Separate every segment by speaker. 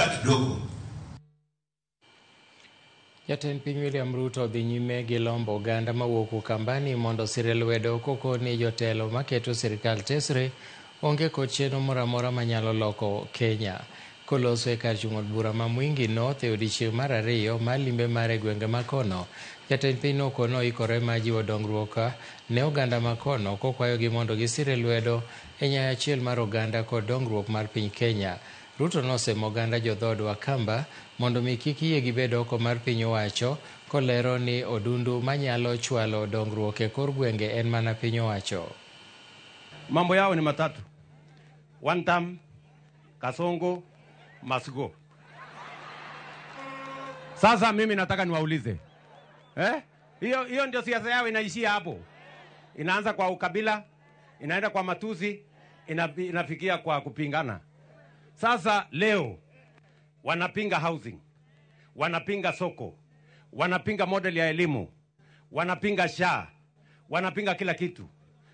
Speaker 1: muda kidogo.
Speaker 2: Jatend piny William Ruto dhi nyime gi lombo oganda mawuok Ukambani mondo sire lwedo koko ni jotelo maketo sirikal tesre onge kod chenro moro amora manyalo loko Kenya. Koloso e kar chung' od bura ma Mwingi North e odiechieng' mar ariyo mar limbe mare gwenge makono, jatend piny nokono ikore ma jiwo dongruok ne oganda makono kokwayogi mondo gisire lwedo e nyaya achiel mar oganda kod dongruok mar piny Kenya. Ruto nosemo oganda jodhood Wakamba mondo mi kik yie gibed oko mar piny owacho, kolero ni odundu manyalo chwalo dongruok e kor gwenge en mana piny owacho.
Speaker 3: Mambo yao ni matatu. One term, Kasongo, must go. Sasa mimi nataka niwaulize. Hiyo ndio siasa yao inaishia hapo. Inaanza kwa ukabila, inaenda kwa matusi, inafikia kwa kupingana. Sasa leo wanapinga housing, wanapinga soko, wanapinga model ya elimu, wanapinga SHA, wanapinga kila kitu.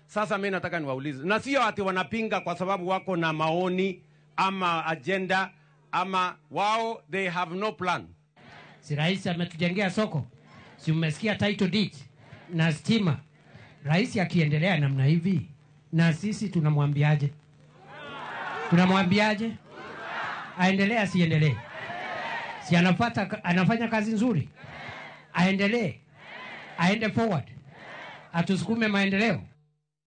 Speaker 3: Sasa mimi nataka niwaulize, na sio ati wanapinga kwa sababu wako na maoni ama agenda ama wao they have no plan.
Speaker 4: Si rais ametujengea soko, si umesikia title deed na stima. Rais akiendelea namna hivi, na sisi tunamwambiaje? Tunamwambiaje? Aendelee asiendelee? Si anafanya kazi nzuri? Aendelee, aende forward, atusukume maendeleo.